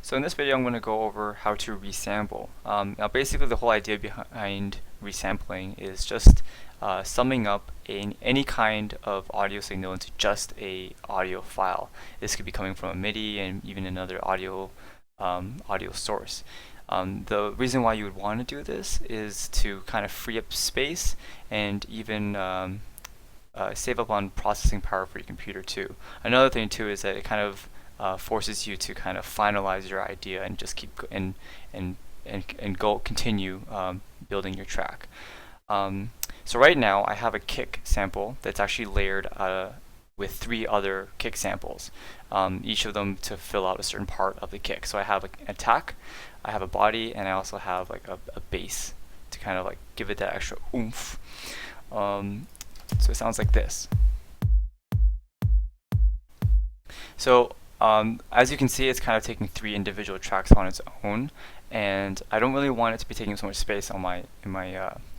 So in this video, I'm going to go over how to resample. Now basically the whole idea behind resampling is just summing up any kind of audio signal into just a audio file. This could be coming from a MIDI and even another audio source. The reason why you would want to do this is to kind of free up space and even save up on processing power for your computer too. Another thing too is that it kind of forces you to kind of finalize your idea and just keep continue building your track. So right now I have a kick sample that's actually layered with 3 other kick samples, each of them to fill out a certain part of the kick. So I have an attack, I have a body, and I also have like a bass to kind of like give it that extra oomph. So it sounds like this. So as you can see, it's kind of taking 3 individual tracks on its own, and I don't really want it to be taking so much space on my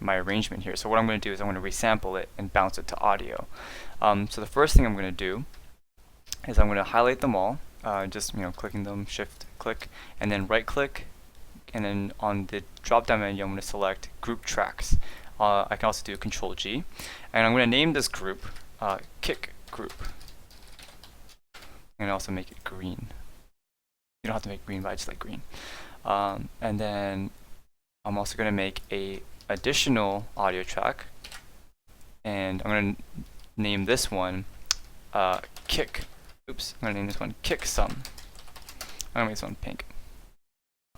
arrangement here. So what I'm going to do is I'm going to resample it and bounce it to audio. So the first thing I'm going to do is I'm going to highlight them all, just clicking them, shift click, and then right click, and then on the drop down menu I'm going to select group tracks. I can also do Control G, and I'm going to name this group kick group. And also make it green. You don't have to make green, but I just like green. And then I'm also going to make a additional audio track, and I'm going to name this one kick. Oops, I'm going to name this one kick sum. I'm going to make this one pink.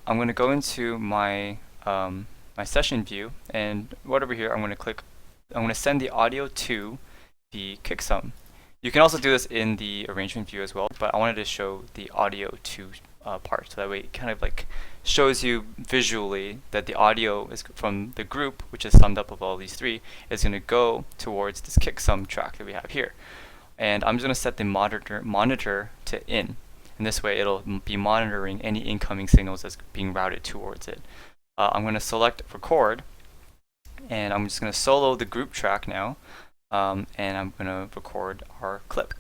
I'm going to go into my my session view, and right over here I'm going to click. I'm going to send the audio to the kick sum. You can also do this in the arrangement view as well, but I wanted to show the audio to part, so that way it kind of like shows you visually that the audio is from the group, which is summed up of all these 3, is going to go towards this kick sum track that we have here. And I'm just going to set the monitor to in, and this way it'll be monitoring any incoming signals that's being routed towards it. I'm going to select record, and I'm just going to solo the group track now. And I'm going to record our clip.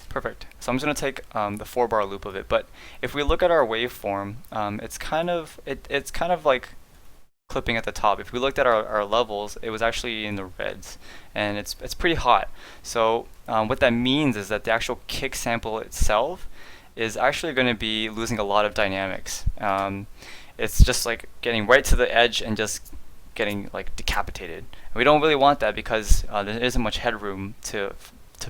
Perfect. So I'm just going to take the 4-bar loop of it, but if we look at our waveform, it's kind of like clipping at the top. If we looked at our levels, it was actually in the reds, and it's pretty hot. So what that means is that the actual kick sample itself is actually going to be losing a lot of dynamics. It's just like getting right to the edge and just getting like decapitated. We don't really want that because there isn't much headroom to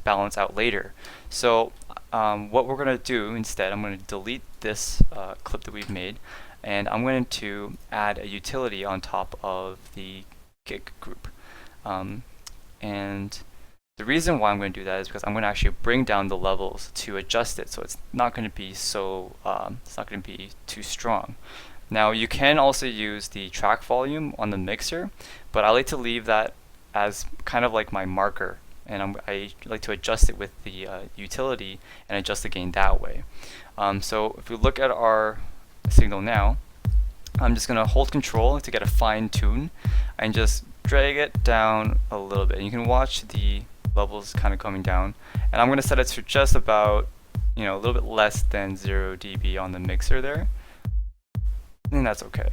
balance out later. So what we're going to do instead, I'm going to delete this clip that we've made, and I'm going to add a utility on top of the kick group. And the reason why I'm going to do that is because I'm going to actually bring down the levels to adjust it, so it's not going to be so it's not going to be too strong. Now you can also use the track volume on the mixer, but I like to leave that as kind of like my marker, and I like to adjust it with the utility and adjust the gain that way. So if we look at our signal now, I'm just going to hold control to get a fine tune and just drag it down a little bit. And you can watch the levels kind of coming down, and I'm going to set it to just about a little bit less than 0 dB on the mixer there, and that's okay.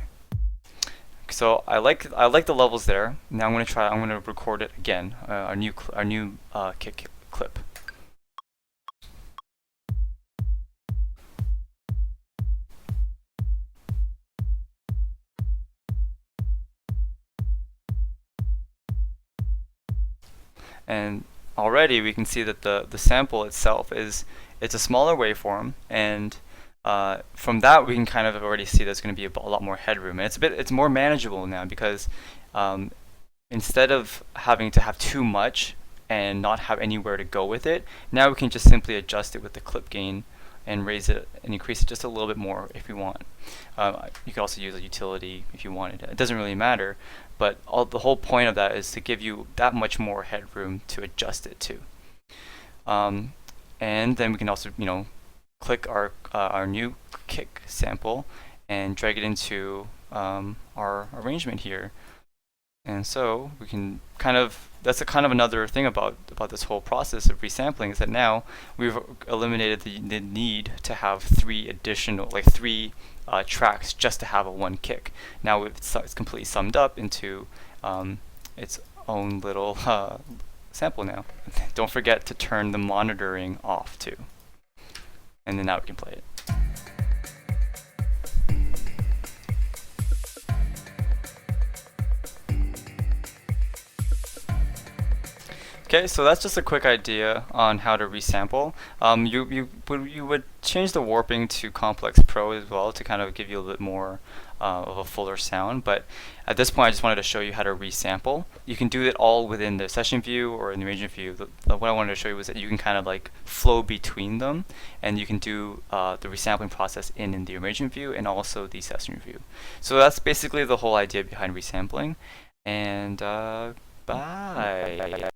So I like the levels there. Now I'm going to record it again, our new kick clip. And already we can see that the sample itself it's a smaller waveform, and from that we can kind of already see there's going to be a lot more headroom, and it's more manageable now because instead of having to have too much and not have anywhere to go with it, now we can just simply adjust it with the clip gain and raise it and increase it just a little bit more if we want. You could also use a utility if you wanted. It doesn't really matter, but the whole point of that is to give you that much more headroom to adjust it to. And then we can also click our new kick sample and drag it into our arrangement here. And so we can kind of, that's a kind of another thing about this whole process of resampling, is that now we've eliminated the need to have three additional, like three tracks just to have a one kick. Now it's completely summed up into its own little sample now. Don't forget to turn the monitoring off too. And then now we can play it. Okay, so that's just a quick idea on how to resample. You would change the warping to Complex Pro as well to kind of give you a bit more of a fuller sound. But at this point, I just wanted to show you how to resample. You can do it all within the session view or in the arrangement view. What I wanted to show you was that you can kind of like flow between them, and you can do the resampling process in the arrangement view and also the session view. So that's basically the whole idea behind resampling. And bye.